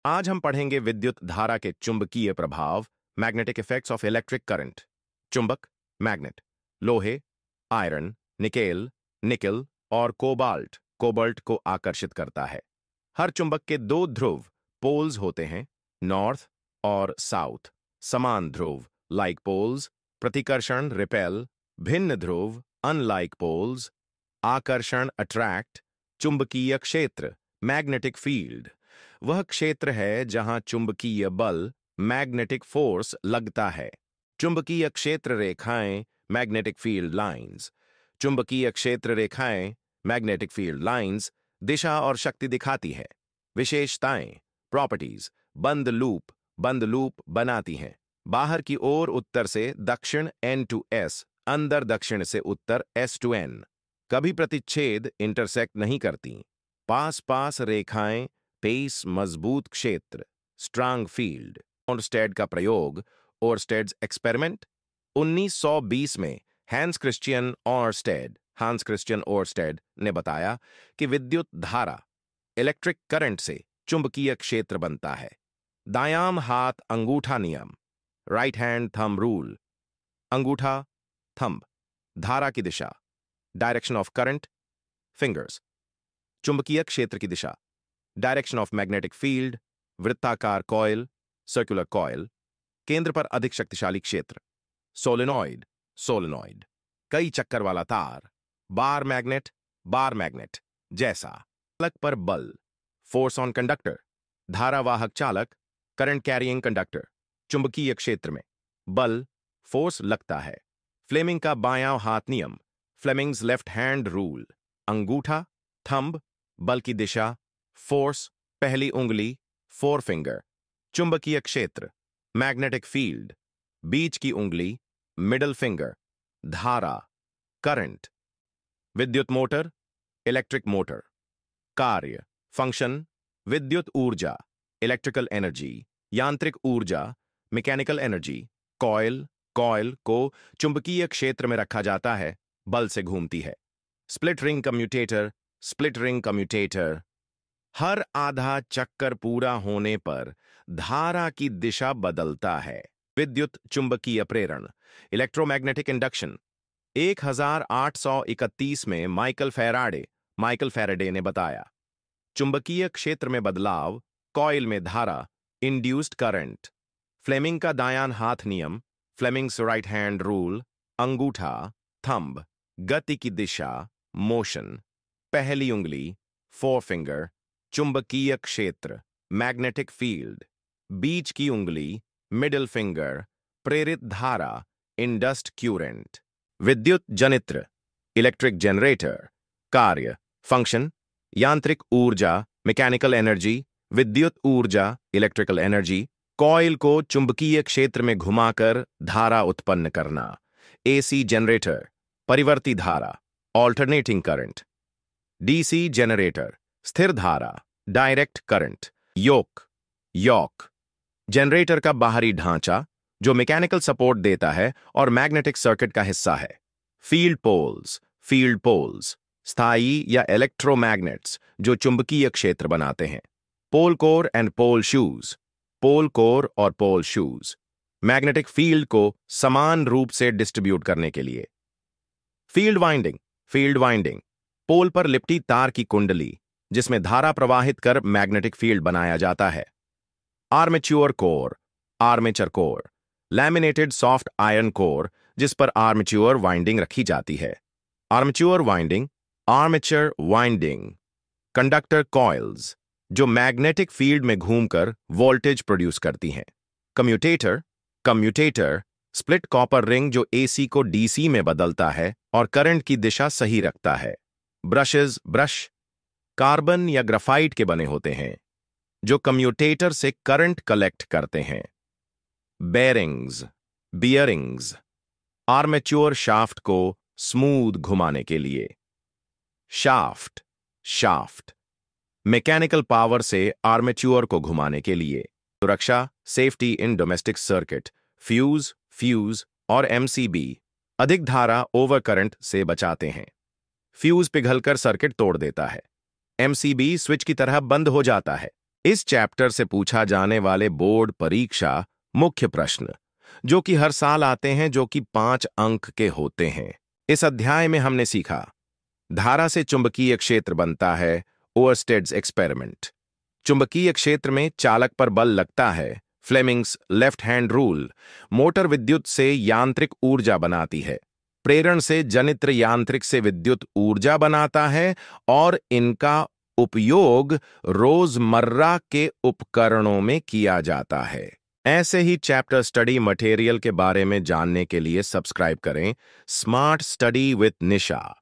आज हम पढ़ेंगे विद्युत धारा के चुंबकीय प्रभाव, magnetic effects of electric current. चुंबक, मैग्नेट, लोहे, आयरन, निकेल, निकल और कोबाल्ट को आकर्षित करता है। हर चुंबक के दो ध्रुव, पोल्स होते हैं, नॉर्थ और साउथ। समान ध्रुव, लाइक पोल्स, प्रतिकर्षण, रिपेल, भिन्न ध्रुव, अनलाइक पोल्स, आकर्षण, अट्रैक्ट, चुंबकीय क्षेत्र, मैग्नेटिक फील्ड, वह क्षेत्र है जहां चुंबकीय बल, मैग्नेटिक फोर्स लगता है। चुंबकीय क्षेत्र रेखाएं, मैग्नेटिक फील्ड लाइंस। चुंबकीय क्षेत्र रेखाएं, मैग्नेटिक फील्ड लाइंस दिशा और शक्ति दिखाती है। विशेषताएं, प्रॉपर्टीज, बंद लूप बनाती हैं। बाहर की ओर उत्तर से दक्षिण N to S, अंदर दक्षिण से उत्तर S to N। कभी प्रतिच्छेद, इंटरसेक्ट नहीं करती। पास रेखाएं, पेस, मजबूत क्षेत्र, स्ट्रांग फील्ड। ओरस्टेड का प्रयोग, ओरस्टेड्स एक्सपेरिमेंट। 1920 में हांस क्रिश्चियन ओरस्टेड ने बताया कि विद्युत धारा, इलेक्ट्रिक करंट से चुंबकीय क्षेत्र बनता है। दायां हाथ अंगूठा नियम, राइट हैंड थंब रूल। अंगूठा, थंब, धारा की दिशा, डायरेक्शन ऑफ करंट, फिंगर्स। चुंबकीय क्षेत्र की दिशा, डायरेक्शन ऑफ मैग्नेटिक फील्ड, वृत्ताकार कॉइल, सर्कुलर कॉइल। केंद्र पर अधिक शक्तिशाली क्षेत्र, सोलेनॉइड। कई चक्कर वाला तार, बार मैग्नेट जैसा। चालक पर बल, फोर्स ऑन कंडक्टर, धारावाहक चालक, करंट कैरियंग कंडक्टर। चुंबकीय क्षेत्र में बल, फोर्स लगता है। फ्लेमिंग का बायां हाथ नियम, फ्लेमिंग्स लेफ्ट हैंड रूल। अंगूठा, थंब, बल की दिशा, फोर्स, पहली उंगली, फोर फिंगर। चुंबकीय क्षेत्र, मैग्नेटिक फील्ड, बीच की उंगली, मिडल फिंगर। धारा, करंट। विद्युत मोटर, इलेक्ट्रिक मोटर। कार्य, फंक्शन, विद्युत ऊर्जा, इलेक्ट्रिकल एनर्जी, यांत्रिक ऊर्जा, मैकेनिकल एनर्जी। कॉइल को चुंबकीय क्षेत्र में रखा जाता है, बल से घूमती है। Split ring commutator. हर आधा चक्कर पूरा होने पर धारा की दिशा बदलता है। विद्युत चुंबकीय प्रेरण, इलेक्ट्रोमैग्नेटिक इंडक्शन। 1831 में माइकल फैराडे ने बताया, चुंबकीय क्षेत्र में बदलाव, कॉइल में धारा, इंड्यूस्ड करंट। फ्लेमिंग का दायां हाथ नियम, फ्लेमिंग्स राइट हैंड रूल। अंगूठा, थंब, गति की दिशा, मोशन, पहली उंगली, फोर फिंगर। चुंबकीय क्षेत्र, मैग्नेटिक फील्ड, बीच की उंगली, मिडिल फिंगर। प्रेरित धारा, इंडस्ड क्यूरेंट। विद्युत जनित्र, इलेक्ट्रिक जनरेटर। कार्य, फंक्शन, यांत्रिक ऊर्जा, मैकेनिकल एनर्जी, विद्युत ऊर्जा, इलेक्ट्रिकल एनर्जी। कॉइल को चुंबकीय क्षेत्र में घुमाकर धारा उत्पन्न करना। एसी जनरेटर, परिवर्ती धारा, ऑल्टरनेटिंग करंट। डीसी जनरेटर, स्थिर धारा, डायरेक्ट करंट। योक, जनरेटर का बाहरी ढांचा जो मैकेनिकल सपोर्ट देता है और मैग्नेटिक सर्किट का हिस्सा है। फील्ड पोल्स, स्थायी या इलेक्ट्रोमैग्नेट्स जो चुंबकीय क्षेत्र बनाते हैं। पोल कोर और पोल शूज, मैग्नेटिक फील्ड को समान रूप से डिस्ट्रीब्यूट करने के लिए। फील्ड वाइंडिंग, पोल पर लिपटी तार की कुंडली जिसमें धारा प्रवाहित कर मैग्नेटिक फील्ड बनाया जाता है। Armature core, laminated soft iron core जिस पर आर्मेचर वाइंडिंग रखी जाती है। Armature winding. कंडक्टर कॉइल्स जो मैग्नेटिक फील्ड में घूमकर वोल्टेज प्रोड्यूस करती हैं। कम्यूटेटर, स्प्लिट कॉपर रिंग जो एसी को डीसी में बदलता है और करंट की दिशा सही रखता है। ब्रश कार्बन या ग्राफाइट के बने होते हैं जो कम्यूटेटर से करंट कलेक्ट करते हैं। बियरिंग्स, आर्मेचर शाफ्ट को स्मूथ घुमाने के लिए। शाफ्ट, मैकेनिकल पावर से आर्मेचर को घुमाने के लिए। सुरक्षा, safety in domestic circuit. Fuse और एमसीबी अधिक धारा ओवर करंट से बचाते हैं। फ्यूज पिघलकर सर्किट तोड़ देता है। एमसीबी स्विच की तरह बंद हो जाता है। इस चैप्टर से पूछा जाने वाले बोर्ड परीक्षा मुख्य प्रश्न जो कि हर साल आते हैं, जो कि 5 अंक के होते हैं। इस अध्याय में हमने सीखा धारा से चुंबकीय क्षेत्र बनता है, ओअरस्टेड्स एक्सपेरिमेंट। चुंबकीय क्षेत्र में चालक पर बल लगता है, Fleming's left hand rule. Motor विद्युत से यांत्रिक ऊर्जा बनाती है, प्रेरण से जनित्र यांत्रिक से विद्युत ऊर्जा बनाता है, और इनका उपयोग रोजमर्रा के उपकरणों में किया जाता है। ऐसे ही चैप्टर स्टडी मटेरियल के बारे में जानने के लिए सब्सक्राइब करें स्मार्ट स्टडी विद निशा।